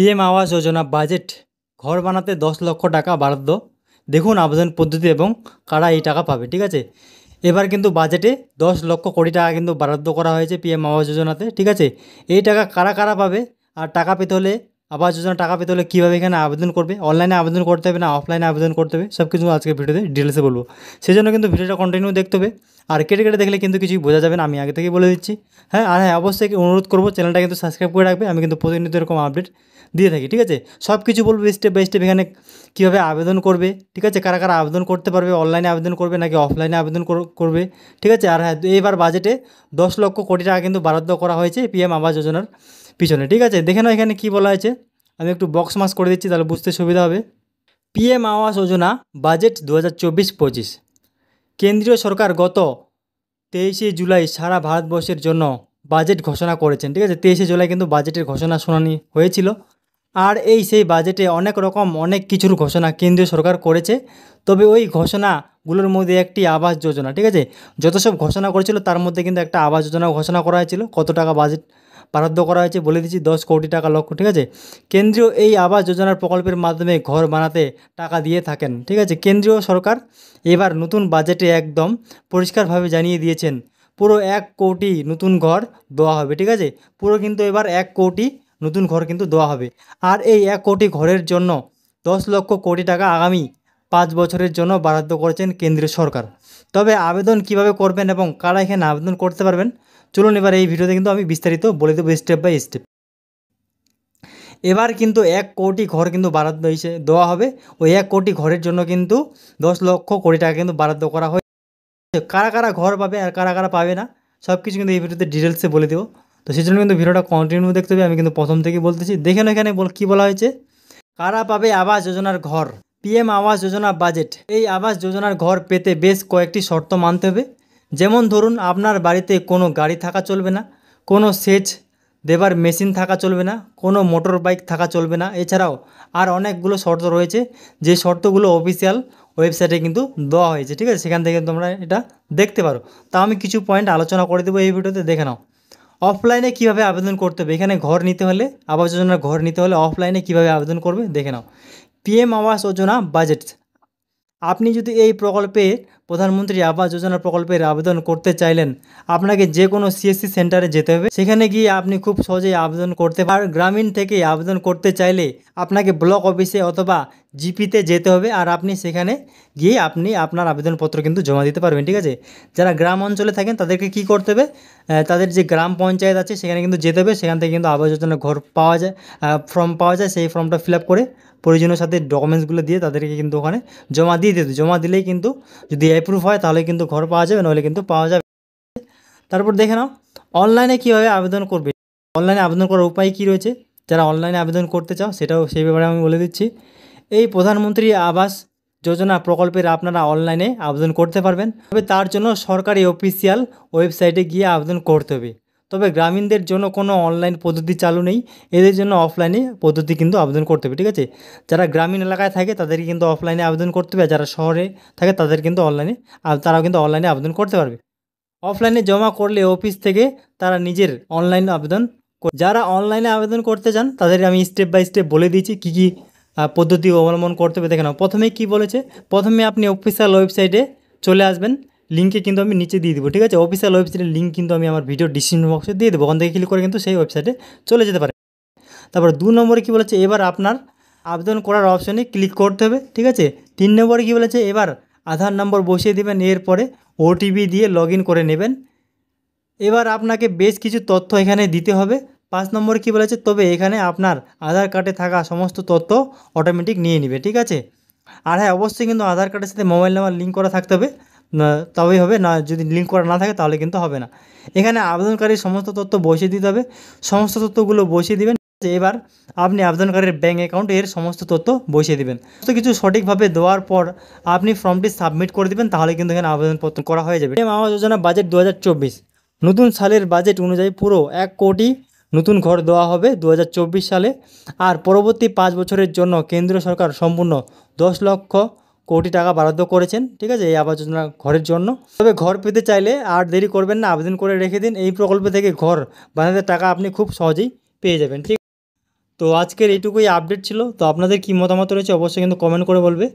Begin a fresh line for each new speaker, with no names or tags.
PM Awas Yojana budget ঘর বানাতে 10 লক্ষ টাকা বরাদ্দ। দেখুন আবেদন পদ্ধতি এবং কারা এই টাকা পাবে। ঠিক আছে, এবার কিন্তু বাজেটে 10 লক্ষ কোটি টাকা কিন্তু বরাদ্দ করা হয়েছে পিএম আবাস যোজনাতে। ঠিক আছে, এই টাকা কারা কারা পাবে আর টাকা পেতে হলে, আবাস যোজনা টাকা পেতে হলে কীভাবে এখানে আবেদন করবে, অনলাইনে আবেদন করতে হবে না অফলাইনে আবেদন করতে হবে, সব কিছু আজকে ভিডিওতে ডিটেলসে বলবো। সেই জন্য কিন্তু ভিডিওটা কন্টিনিউ দেখতে হবে, আর কেটে কেটে দেখলে কিন্তু কিছুই বোঝা যাবে না, আমি আগে থেকেই বলে দিচ্ছি। হ্যাঁ, আর হ্যাঁ, অবশ্যই অনুরোধ করবো চ্যানেলটা কিন্তু সাবস্ক্রাইব করে রাখবে, আমি কিন্তু প্রতিনিয়ত এরকম আপডেট দিয়ে থাকি। ঠিক আছে, সব কিছু বলবো স্টেপ বাই স্টেপ, এখানে কীভাবে আবেদন করবে। ঠিক আছে, কারা কারা আবেদন করতে পারবে, অনলাইনে আবেদন করবে নাকি অফলাইনে আবেদন করবে। ঠিক আছে, আর হ্যাঁ, এবার বাজেটে 10 লক্ষ কোটি টাকা কিন্তু বরাদ্দ করা হয়েছে পিএম আবাস যোজনার পিছনে। ঠিক আছে, দেখে নাও এখানে কী বলা হয়েছে, আমি একটু বক্স মাস করে দিচ্ছি তাহলে বুঝতে সুবিধা হবে। PM Awas Yojana budget 2024-25। কেন্দ্রীয় সরকার গত 23শে জুলাই সারা ভারতবর্ষের জন্য বাজেট ঘোষণা করেছেন। ঠিক আছে, 23শে জুলাই কিন্তু বাজেটের ঘোষণা শুনানি হয়েছিল, আর সেই বাজেটে অনেক কিছুর ঘোষণা কেন্দ্রীয় সরকার করেছে। তবে ওই ঘোষণাগুলোর মধ্যে একটি আবাস যোজনা। ঠিক আছে, যত সব ঘোষণা করেছিল তার মধ্যে কিন্তু একটা আবাস যোজনাও ঘোষণা করা হয়েছিল। কত টাকা বাজেট বরাদ্দ করা হয়েছে বলে দিচ্ছি, 10 কোটি টাকা লক্ষ। ঠিক আছে, কেন্দ্রীয় এই আবাস যোজনার প্রকল্পের মাধ্যমে ঘর বানাতে টাকা দিয়ে থাকেন। ঠিক আছে, কেন্দ্রীয় সরকার এবার নতুন বাজেটে একদম পরিষ্কারভাবে জানিয়ে দিয়েছেন পুরো 1 কোটি নতুন ঘর দেওয়া হবে। ঠিক আছে, পুরো কিন্তু এবার 1 কোটি নতুন ঘর কিন্তু দেওয়া হবে, আর এই 1 কোটি ঘরের জন্য 10 লক্ষ কোটি টাকা আগামী 5 বছরের জন্য বরাদ্দ করেছেন কেন্দ্রীয় সরকার। তবে আবেদন কিভাবে করবেন এবং কারা এখানে আবেদন করতে পারবেন, চলুন এবার এই ভিডিওতে কিন্তু আমি বিস্তারিত বলে দেবো স্টেপ বাই স্টেপ। এবার কিন্তু 1 কোটি ঘর কিন্তু বরাদ্দ দেওয়া হবে। ওই 1 কোটি ঘরের জন্য কিন্তু 10 লক্ষ কোটি টাকা কিন্তু বরাদ্দ করা হয়েছে। কারা কারা ঘর পাবে আর কারা কারা পাবে না সব কিছু কিন্তু এই ভিডিওতে ডিটেলসে বলে দেবো। তো সেই জন্য কিন্তু ভিডিওটা কন্টিনিউ দেখতে হবে, আমি কিন্তু প্রথম থেকেই বলতেছি। দেখেন এখানে কী বলা হয়েছে, কারা পাবে আবাস যোজনার ঘর। পিএম আবাস যোজনা বাজেট, এই আবাস যোজনার ঘর পেতে বেশ কয়েকটি শর্ত মানতে হবে। যেমন ধরুন, আপনার বাড়িতে কোনো গাড়ি থাকা চলবে না, কোনো সেচ দেবার মেশিন থাকা চলবে না, কোনো মোটর বাইক থাকা চলবে না। এছাড়াও আর অনেকগুলো শর্ত রয়েছে, যে শর্তগুলো অফিসিয়াল ওয়েবসাইটে কিন্তু দেওয়া হয়েছে। ঠিক আছে, সেখান থেকে তোমরা এটা দেখতে পারো। তা আমি কিছু পয়েন্ট আলোচনা করে দেবো এই ভিডিওতে, দেখে নাও। অফলাইনে কীভাবে আবেদন করতে হবে, এখানে ঘর নিতে হলে, আবাস যোজনার ঘর নিতে হলে অফলাইনে কীভাবে আবেদন করবে দেখে নাও। পিএম আবাস যোজনা বাজেট, আপনি যদি এই প্রকল্পে প্রধানমন্ত্রী আবাস যোজনা প্রকল্পের আবেদন করতে চাইলেন, আপনাকে যে কোনো সিএসসি সেন্টারে যেতে হবে, সেখানে গিয়ে আপনি খুব সহজেই আবেদন করতে পারেন। গ্রামীণ থেকে আবেদন করতে চাইলে আপনাকে ব্লক অফিসে অথবা জিপিতে যেতে হবে, আর আপনি সেখানে গিয়ে আপনি আপনার আবেদনপত্র কিন্তু জমা দিতে পারবেন। ঠিক আছে, যারা গ্রাম অঞ্চলে থাকেন তাদেরকে কী করতে হবে, তাদের যে গ্রাম পঞ্চায়েত আছে সেখানে কিন্তু যেতে হবে, সেখান থেকে কিন্তু আবাস যোজনার ঘর পাওয়া যায়, ফর্ম পাওয়া যায়। সেই ফর্মটা ফিল আপ করে প্রয়োজনীয় সাথে ডকুমেন্টসগুলো দিয়ে তাদেরকে কিন্তু ওখানে জমা দিয়ে দিতে, জমা দিলেই কিন্তু যদি অ্যাপ্রুভ হয় তাহলে কিন্তু ঘর পাওয়া যাবে, নাহলে কিন্তু পাওয়া যাবে। তারপর দেখে নাও অনলাইনে কীভাবে আবেদন করবে। অনলাইনে আবেদন করার উপায় কী রয়েছে, যারা অনলাইনে আবেদন করতে চাও সেটাও সেই ব্যাপারে আমি বলে দিচ্ছি। এই প্রধানমন্ত্রী আবাস যোজনা প্রকল্পের আপনারা অনলাইনে আবেদন করতে পারবেন, তবে তার জন্য সরকারি অফিসিয়াল ওয়েবসাইটে গিয়ে আবেদন করতে হবে। তবে গ্রামীণদের জন্য কোনো অনলাইন পদ্ধতি চালু নেই, এদের জন্য অফলাইনে পদ্ধতি কিন্তু আবেদন করতে হবে। ঠিক আছে, যারা গ্রামীণ এলাকায় থাকে তাদেরকে কিন্তু অফলাইনে আবেদন করতে হবে, যারা শহরে থাকে তাদের কিন্তু অনলাইনে, তারাও কিন্তু অনলাইনে আবেদন করতে পারবে। অফলাইনে জমা করলে অফিস থেকে তারা নিজের অনলাইন আবেদন, যারা অনলাইনে আবেদন করতে চান তাদের আমি স্টেপ বাই স্টেপ বলে দিয়েছি কী কী পদ্ধতি অবলম্বন করতে হবে। দেখে নাও প্রথমে কী বলেছে, প্রথমে আপনি অফিসিয়াল ওয়েবসাইটে চলে আসবেন, লিঙ্কে কিন্তু আমি নিচে দিয়ে দেবো। ঠিক আছে, অফিসিয়াল ওয়েবসাইটের লিঙ্ক কিন্তু আমি আমার ভিডিও ডিসক্রিপশন বক্সে দিয়ে দেবো, ওখান থেকে ক্লিক করে কিন্তু সেই ওয়েবসাইটে চলে যেতে পারে। তারপর 2 নম্বরে কী বলেছে, এবার আপনার আবেদন করার অপশনে ক্লিক করতে হবে। ঠিক আছে, 3 নম্বরে কী বলেছে, এবার আধার নম্বর বসিয়ে দেবেন, এরপরে ওটিপি দিয়ে লগ ইন করে নেবেন। এবার আপনাকে বেশ কিছু তথ্য এখানে দিতে হবে। 5 নম্বরে কী বলেছে, তবে এখানে আপনার আধার কার্ডে থাকা সমস্ত তথ্য অটোমেটিক নিয়ে নেবে। ঠিক আছে, আর হ্যাঁ, অবশ্যই কিন্তু আধার কার্ডের সাথে মোবাইল নাম্বার লিঙ্ক করা থাকতে হবে, তবেই হবে, না যদি লিঙ্ক করা না থাকে তাহলে কিন্তু হবে না। এখানে আবেদনকারীর সমস্ত তথ্য বসিয়ে দিতে হবে, সমস্ত তথ্যগুলো বসিয়ে দিবেন। এবার আপনি আবেদনকারীর ব্যাঙ্ক অ্যাকাউন্ট এর সমস্ত তথ্য বসিয়ে দিবেন। সমস্ত কিছু সঠিকভাবে দেওয়ার পর আপনি ফর্মটি সাবমিট করে দিবেন, তাহলে কিন্তু এখানে আবেদনপত্র করা হয়ে যাবে। পিএম আবাস যোজনা বাজেট 2024, নতুন সালের বাজেট অনুযায়ী পুরো 1 কোটি নতুন ঘর দেওয়া হবে 2024 সালে, আর পরবর্তী 5 বছরের জন্য কেন্দ্র সরকার সম্পূর্ণ 10 লক্ষ কোটি টাকা বরাদ্দ করেছেন। ঠিক আছে, এই আবাস যোজনা ঘরের জন্য। তবে ঘর পেতে চাইলে আর দেরি করবেন না, আবেদন করে রেখে দিন, এই প্রকল্প থেকে ঘর বানাতে টাকা আপনি খুব সহজেই পেয়ে যাবেন। ঠিক, তো আজকের এইটুকুই আপডেট ছিল। তো আপনাদের কী মতামত রয়েছে অবশ্যই কিন্তু কমেন্ট করে বলবে।